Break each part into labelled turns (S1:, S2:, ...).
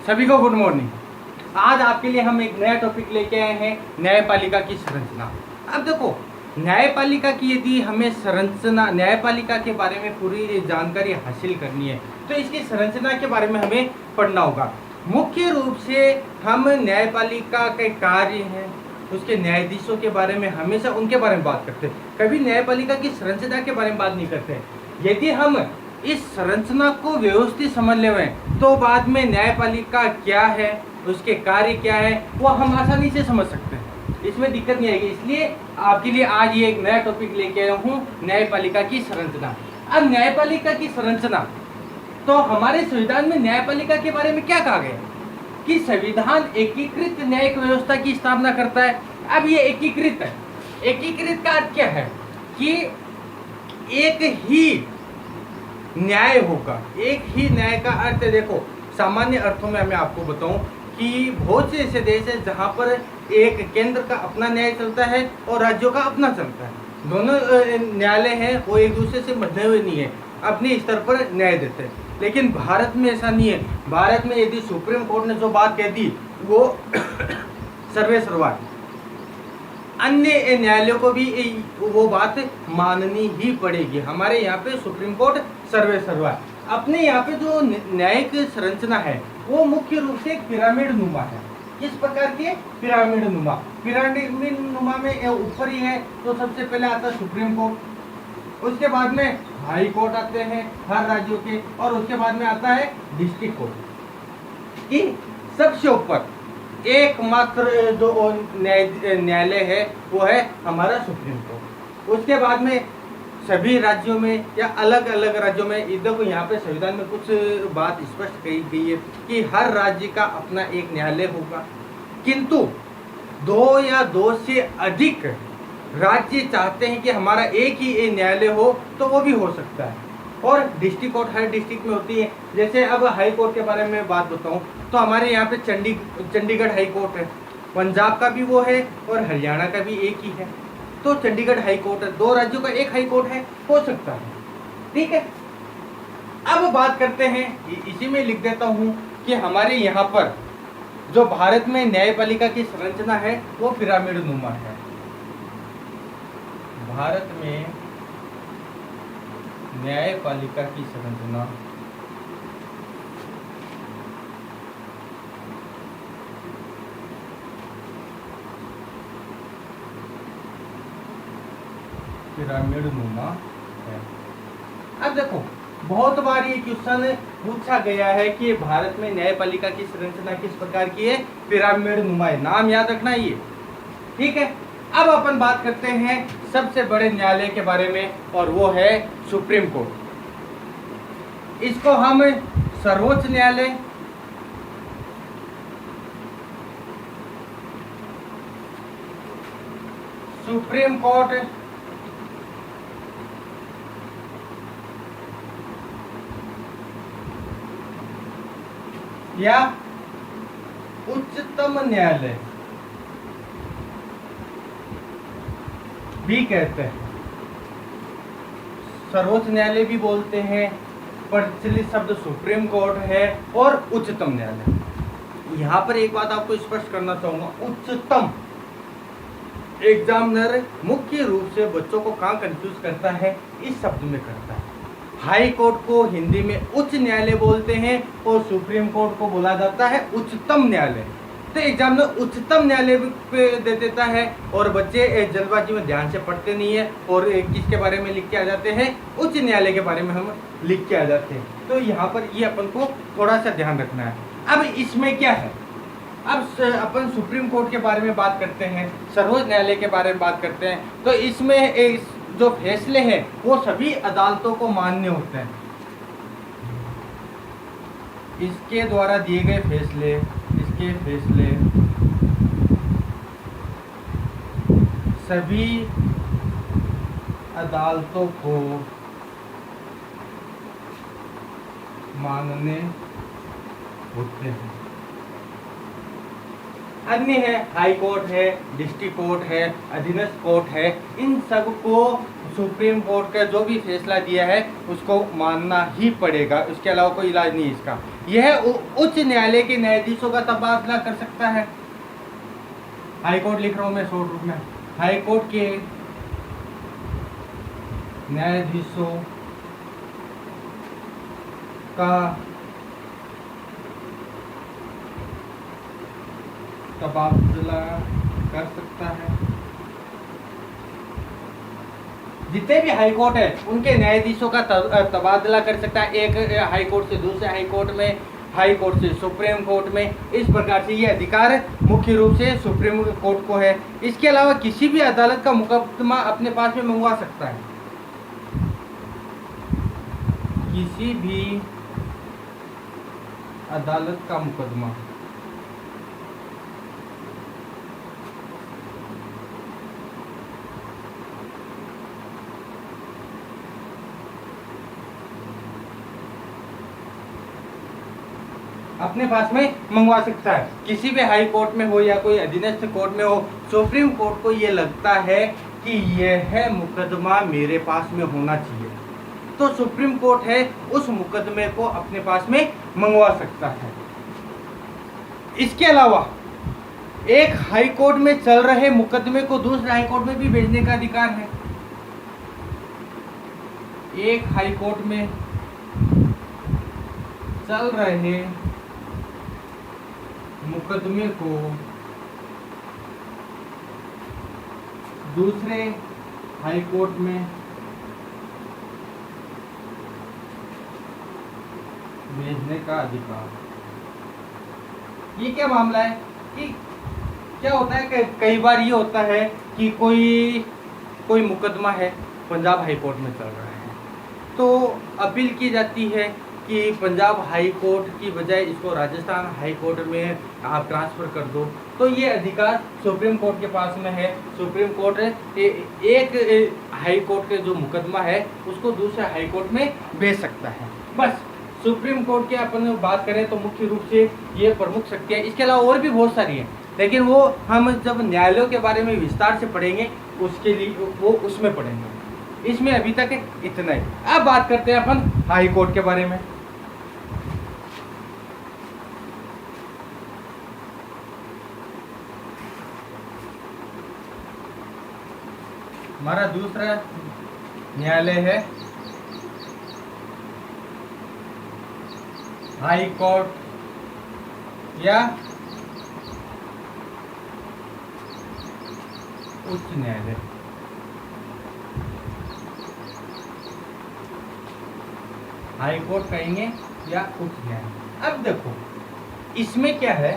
S1: सभी को good morning. आज आपके लिए हम एक नया टॉपिक लेके आए हैं, न्यायपालिका की संरचना। अब देखो, न्यायपालिका की यदि हमें संरचना, न्यायपालिका के बारे में पूरी जानकारी हासिल करनी है तो इसकी संरचना के बारे में हमें पढ़ना होगा। मुख्य रूप से हम न्यायपालिका के कार्य हैं, उसके न्यायाधीशों के बारे में हमेशा उनके बारे में बात करते हैं, कभी न्यायपालिका की संरचना के बारे में बात नहीं करते। यदि हम इस संरचना को व्यवस्थित समझ ले तो बाद में न्यायपालिका क्या है, उसके कार्य क्या है, वो हम आसानी से समझ सकते हैं, इसमें दिक्कत नहीं आएगी। इसलिए आपके लिए आज ये एक नया टॉपिक लेके आया हूँ, न्यायपालिका की संरचना। अब न्यायपालिका की संरचना, तो हमारे संविधान में न्यायपालिका के बारे में क्या कहा गया कि संविधान एकीकृत न्यायिक व्यवस्था की स्थापना करता है। अब ये एकीकृत है, एकीकृत का अर्थ क्या है कि एक ही न्याय होगा। एक ही न्याय का अर्थ देखो, सामान्य अर्थों में मैं आपको बताऊं कि बहुत से ऐसे देश है जहां पर एक केंद्र का अपना न्याय चलता है और राज्यों का अपना चलता है। दोनों न्यायालय हैं वो एक दूसरे से बंधे हुए नहीं है, अपने स्तर पर न्याय देते हैं। लेकिन भारत में ऐसा नहीं है। भारत में यदि सुप्रीम कोर्ट ने जो बात कह दी वो सर्वे सर्वा, अन्य न्यायालयों को भी वो बात माननी ही पड़ेगी। हमारे यहाँ पे सुप्रीम कोर्ट सर्वे सर्वा। अपने यहाँ पे जो न्यायिक संरचना है वो मुख्य रूप से पिरामिड नुमा है। किस प्रकार के? पिरामिड नुमा। पिरामिड नुमा में ऊपर ही है तो सबसे पहले आता है सुप्रीम कोर्ट, उसके बाद में हाई कोर्ट आते हैं हर राज्यों के, और उसके बाद में आता है डिस्ट्रिक्ट कोर्ट। कि सबसे ऊपर एकमात्र जो न्यायालय है वो है हमारा सुप्रीम कोर्ट। उसके बाद में सभी राज्यों में या अलग अलग राज्यों में, इधर को यहाँ पे संविधान में कुछ बात स्पष्ट कही गई है कि हर राज्य का अपना एक न्यायालय होगा, किंतु दो या दो से अधिक राज्य चाहते हैं कि हमारा एक ही न्यायालय हो तो वो भी हो सकता है। और डिस्ट्रिक्ट कोर्ट हर डिस्ट्रिक्ट में होती है। जैसे अब हाई कोर्ट के बारे में बात बताऊं तो हमारे यहाँ पे चंडीगढ़ हाई कोर्ट है, पंजाब का भी वो है और हरियाणा का भी एक ही है। तो चंडीगढ़ हाई कोर्ट है, दो राज्यों का एक हाई कोर्ट है, हो सकता है। ठीक है, अब बात करते हैं, इसी में लिख देता हूं कि हमारे यहाँ पर जो भारत में न्यायपालिका की संरचना है वो पिरामिड नुमा है। भारत में न्यायपालिका की संरचना पिरामिड नुमा है। अब देखो, बहुत बार ये क्वेश्चन पूछा गया है कि भारत में न्यायपालिका की संरचना किस प्रकार की है? पिरामिड नुमा है। नाम याद रखना ये, ठीक है। अब अपन बात करते हैं सबसे बड़े न्यायालय के बारे में, और वो है सुप्रीम कोर्ट। इसको हम सर्वोच्च न्यायालय, सुप्रीम कोर्ट, या उच्चतम न्यायालय भी कहते हैं। सर्वोच्च न्यायालय भी बोलते हैं, प्रचलित शब्द सुप्रीम कोर्ट है और उच्चतम न्यायालय। यहाँ पर एक बात आपको स्पष्ट करना चाहूंगा, उच्चतम एग्जामिनर मुख्य रूप से बच्चों को कहाँ कंफ्यूज करता है? इस शब्द में करता है। हाई कोर्ट को हिंदी में उच्च न्यायालय बोलते हैं और सुप्रीम कोर्ट को बोला जाता है उच्चतम न्यायालय। तो एग्जामिनर उच्चतम न्यायालय पे दे देता है और बच्चे जल्दबाजी में ध्यान से पढ़ते नहीं है और किसके बारे में लिख के आ जाते हैं? उच्च न्यायालय के बारे में हम लिख के आ जाते हैं। तो यहाँ पर ये अपन को थोड़ा सा ध्यान रखना है। अब इसमें क्या है, अब अपन सुप्रीम कोर्ट के बारे में बात करते हैं, सर्वोच्च न्यायालय के बारे में बात करते हैं, तो इसमें जो फैसले हैं वो सभी अदालतों को मान्य होते हैं। इसके द्वारा दिए गए फैसले, इसके फैसले सभी अदालतों को मानने होते हैं। अन्य है हाई कोर्ट है, डिस्ट्रिक्ट कोर्ट है, अधीनस्थ कोर्ट है, इन सब को सुप्रीम कोर्ट का जो भी फैसला दिया है उसको मानना ही पड़ेगा, उसके अलावा कोई इलाज नहीं इसका। यह उच्च न्यायालय के न्यायाधीशों का तबादला कर सकता है। हाई कोर्ट लिख रहा हूं मैं शॉर्ट रूप में, हाई कोर्ट के न्यायाधीशों का तबादला कर सकता है। जितने भी हाई कोर्ट है उनके न्यायाधीशों का तबादला कर सकता है, एक हाई कोर्ट से दूसरे हाई कोर्ट में, हाई कोर्ट से सुप्रीम कोर्ट में। इस प्रकार से ये अधिकार मुख्य रूप से सुप्रीम कोर्ट को है। इसके अलावा किसी भी अदालत का मुकदमा अपने पास में मंगवा सकता है, किसी भी अदालत का मुकदमा अपने पास में मंगवा सकता है। किसी भी हाई कोर्ट में हो या कोई अधीनस्थ कोर्ट में हो, सुप्रीम कोर्ट को ये लगता है कि यह मुकदमा मेरे पास में होना चाहिए, तो सुप्रीम कोर्ट है उस मुकदमे को अपने पास में मंगवा सकता है। इसके अलावा एक हाई कोर्ट में चल रहे मुकदमे को दूसरे हाई कोर्ट में भी भेजने का अधिकार है। एक हाई कोर्ट में चल रहे मुकदमे को दूसरे हाई कोर्ट में भेजने का अधिकार। ये क्या मामला है कि क्या होता है कि कई बार ये होता है कि कोई मुकदमा है पंजाब हाई कोर्ट में चल रहा है, तो अपील की जाती है कि पंजाब हाई कोर्ट की बजाय इसको राजस्थान हाई कोर्ट में आप ट्रांसफ़र कर दो, तो ये अधिकार सुप्रीम कोर्ट के पास में है। सुप्रीम कोर्ट एक हाई कोर्ट के जो मुकदमा है उसको दूसरे हाई कोर्ट में भेज सकता है। बस सुप्रीम कोर्ट की अपन बात करें तो मुख्य रूप से ये प्रमुख शक्तियाँ, इसके अलावा और भी बहुत सारी हैं, लेकिन वो हम जब न्यायालयों के बारे में विस्तार से पढ़ेंगे उसके लिए वो उसमें पढ़ेंगे। इसमें अभी तक इतना ही। अब बात करते हैं अपन हाई कोर्ट के बारे में। हमारा दूसरा न्यायालय है हाई कोर्ट या उच्च न्यायालय। हाई कोर्ट कहेंगे या उच्च न्यायालय। अब देखो इसमें क्या है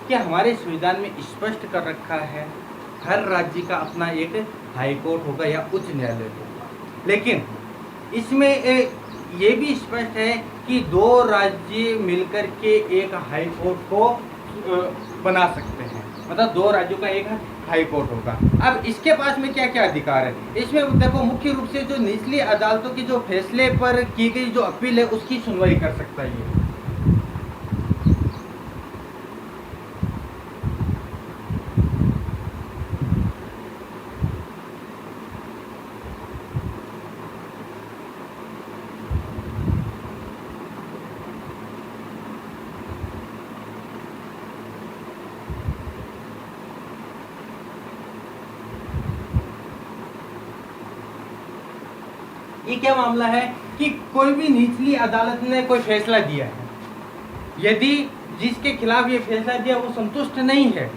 S1: कि हमारे संविधान में स्पष्ट कर रखा है हर राज्य का अपना एक हाई कोर्ट होगा या उच्च न्यायालय होगा, लेकिन इसमें ये भी स्पष्ट है कि दो राज्य मिलकर के एक हाई कोर्ट को बना सकते हैं, मतलब दो राज्यों का एक हाई कोर्ट होगा। अब इसके पास में क्या क्या अधिकार है, इसमें देखो मुख्य रूप से जो निचली अदालतों की जो फैसले पर की गई जो अपील है उसकी सुनवाई कर सकता है ये। ये क्या मामला है कि कोई भी निचली अदालत ने कोई फैसला दिया है, यदि जिसके खिलाफ ये फैसला दिया वो संतुष्ट नहीं है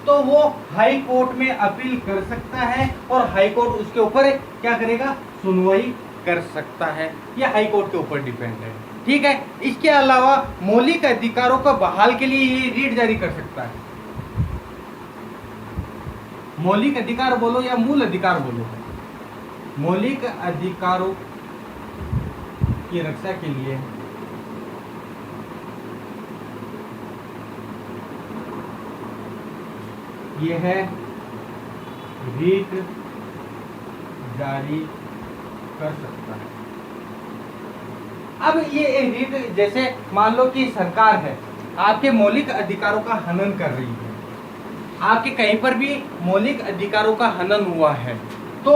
S1: तो वो हाई कोर्ट में अपील कर सकता है और हाई कोर्ट उसके ऊपर क्या करेगा, सुनवाई कर सकता है। यह हाई कोर्ट के ऊपर डिपेंड है, ठीक है। इसके अलावा मौलिक अधिकारों को बहाल के लिए ये रीट जारी कर सकता है। मौलिक अधिकार बोलो या मूल अधिकार बोलो, मौलिक अधिकारों की रक्षा के लिए यह रीट जारी कर सकता है। अब ये रीट जैसे मान लो कि सरकार है आपके मौलिक अधिकारों का हनन कर रही है, आपके कहीं पर भी मौलिक अधिकारों का हनन हुआ है तो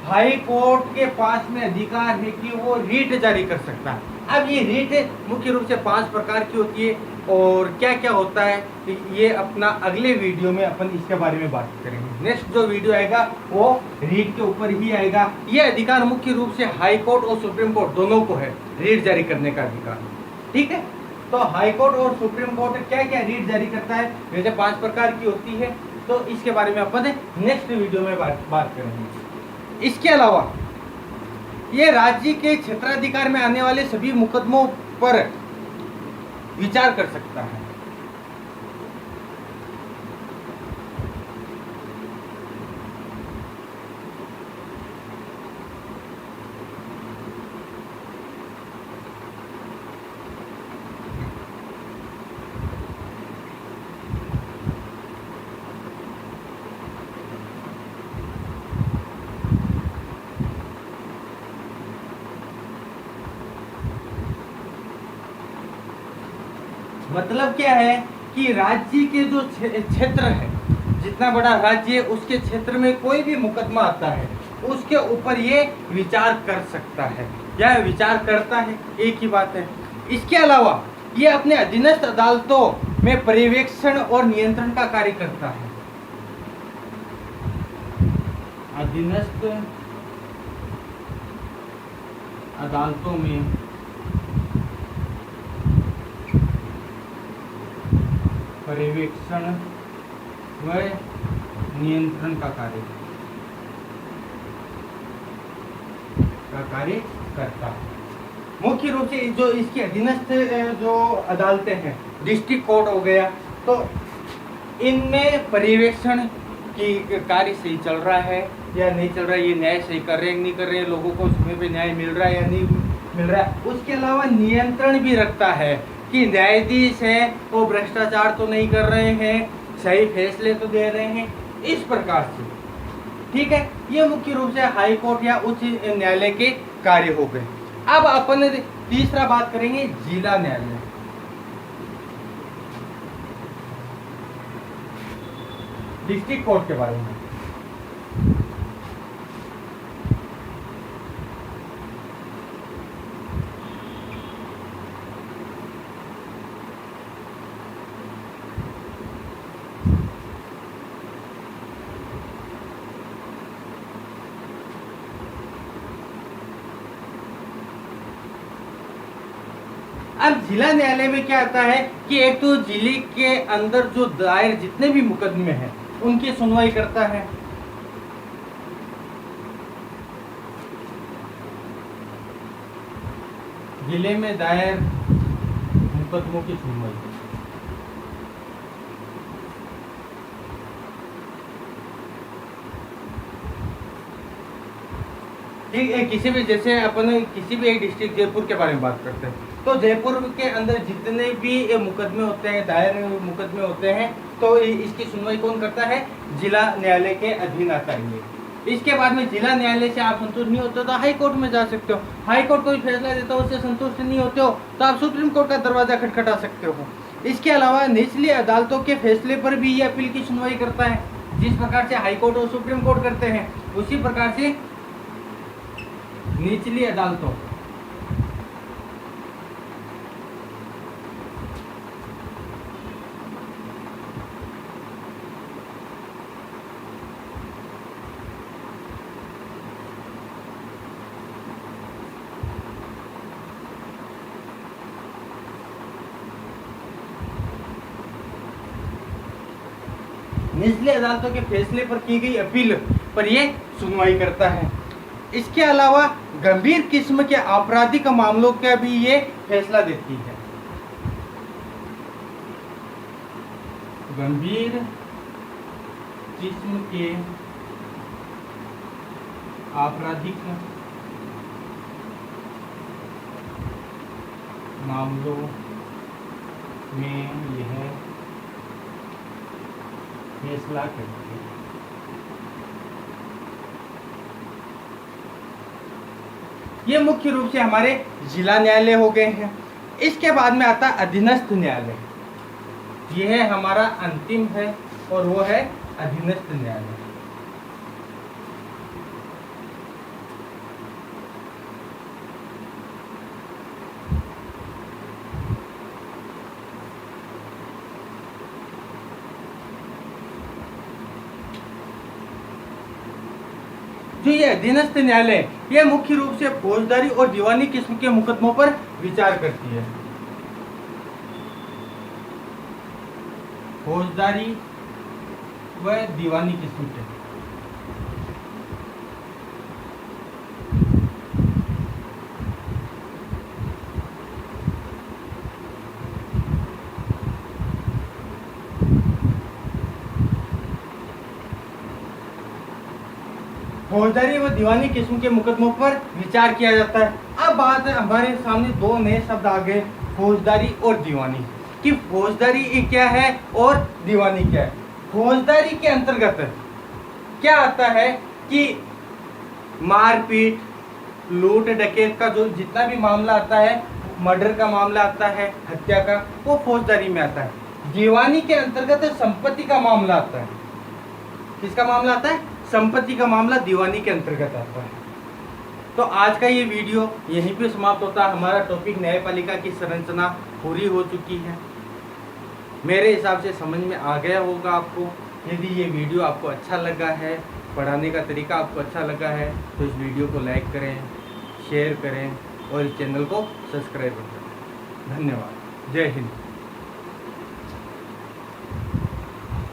S1: हाई कोर्ट के पास में अधिकार है कि वो रीट जारी कर सकता है। अब ये रीट मुख्य रूप से 5 प्रकार की होती है और क्या क्या होता है ये अपना अगले वीडियो में अपन इसके बारे में बात करेंगे। नेक्स्ट जो वीडियो आएगा वो रीट के ऊपर ही आएगा। ये अधिकार मुख्य रूप से हाई कोर्ट और सुप्रीम कोर्ट दोनों को है, रीट जारी करने का अधिकार। ठीक है, तो हाई कोर्ट और सुप्रीम कोर्ट क्या क्या रीट जारी करता है, जैसे 5 प्रकार की होती है, तो इसके बारे में अपन नेक्स्ट वीडियो में बात करेंगे। इसके अलावा ये राज्य के क्षेत्राधिकार में आने वाले सभी मुकदमों पर विचार कर सकता है। मतलब क्या है कि राज्य के जो क्षेत्र है, जितना बड़ा राज्य है उसके क्षेत्र में कोई भी मुकदमा आता है उसके ऊपर ये विचार कर सकता है या विचार करता है, एक ही बात है। इसके अलावा ये अपने अधीनस्थ अदालतों में पर्यवेक्षण और नियंत्रण का कार्य करता है। अधीनस्थ अदालतों में पर्यवेक्षण व नियंत्रण का कार्य करता है। मुख्य रूप से जो इसके अधीनस्थ जो अदालतें हैं, डिस्ट्रिक्ट कोर्ट हो गया, तो इनमें पर्यवेक्षण की कार्य सही चल रहा है या नहीं चल रहा है, ये न्याय सही कर रहे हैं नहीं कर रहे हैं, लोगों को समय पे न्याय मिल रहा है या नहीं मिल रहा है। उसके अलावा नियंत्रण भी रखता है कि न्यायाधीश हैं वो भ्रष्टाचार तो नहीं कर रहे हैं, सही फैसले तो दे रहे हैं, इस प्रकार से। ठीक है, ये मुख्य रूप से हाई कोर्ट या उच्च न्यायालय के कार्य हो गए। अब अपन तीसरा बात करेंगे जिला न्यायालय। डिस्ट्रिक्ट कोर्ट के बारे में। अब जिला न्यायालय में क्या आता है कि एक तो जिले के अंदर जो दायर जितने भी मुकदमे हैं उनकी सुनवाई करता है। जिले में दायर मुकदमों की सुनवाई। ठीक है, किसी भी जैसे अपन किसी भी एक डिस्ट्रिक्ट जयपुर के बारे में बात करते हैं, तो जयपुर के अंदर जितने भी मुकदमे होते हैं, दायर मुकदमे होते हैं, तो इसकी सुनवाई कौन करता है? जिला न्यायालय के अधीन आता है। इसके बाद में जिला न्यायालय से आप संतुष्ट नहीं होते तो हाई कोर्ट में जा सकते हो। हाई कोर्ट कोई फैसला देता हो उससे संतुष्ट नहीं होते हो तो आप सुप्रीम कोर्ट का दरवाजा खटखटा सकते हो। इसके अलावा निचली अदालतों के फैसले पर भी ये अपील की सुनवाई करता है। जिस प्रकार से हाई कोर्ट और सुप्रीम कोर्ट करते हैं उसी प्रकार से निचली अदालतों निचली अदालतों के फैसले पर की गई अपील पर यह सुनवाई करता है। इसके अलावा गंभीर किस्म के आपराधिक मामलों का भी ये फैसला देती है। गंभीर किस्म के आपराधिक मामलों में यह फैसला करती है। ये मुख्य रूप से हमारे जिला न्यायालय हो गए हैं। इसके बाद में आता है अधीनस्थ न्यायालय। यह हमारा अंतिम है और वो है अधीनस्थ न्यायालय। ये अधीनस्थ न्यायालय ये मुख्य रूप से फौजदारी और दीवानी किस्म के मुकदमों पर विचार करती है। फौजदारी व दीवानी किस्म के। फौजदारी व दीवानी किस्म के मुकदमों पर विचार किया जाता है। अब बात है, हमारे सामने दो नए शब्द आ गए, फौजदारी और दीवानी, कि फौजदारी क्या है और दीवानी क्या है। फौजदारी के अंतर्गत क्या आता है कि मारपीट, लूट डकैत का जो जितना भी मामला आता है, मर्डर का मामला आता है, हत्या का, वो फौजदारी में आता है। दीवानी के अंतर्गत संपत्ति का मामला आता है। किसका मामला आता है? संपत्ति का मामला दीवानी के अंतर्गत आता है। तो आज का ये वीडियो यहीं पे समाप्त होता है। हमारा टॉपिक न्यायपालिका की संरचना पूरी हो चुकी है। मेरे हिसाब से समझ में आ गया होगा आपको। यदि ये वीडियो आपको अच्छा लगा है, पढ़ाने का तरीका आपको अच्छा लगा है, तो इस वीडियो को लाइक करें, शेयर करें और इस चैनल को सब्सक्राइब करें। धन्यवाद। जय हिंद।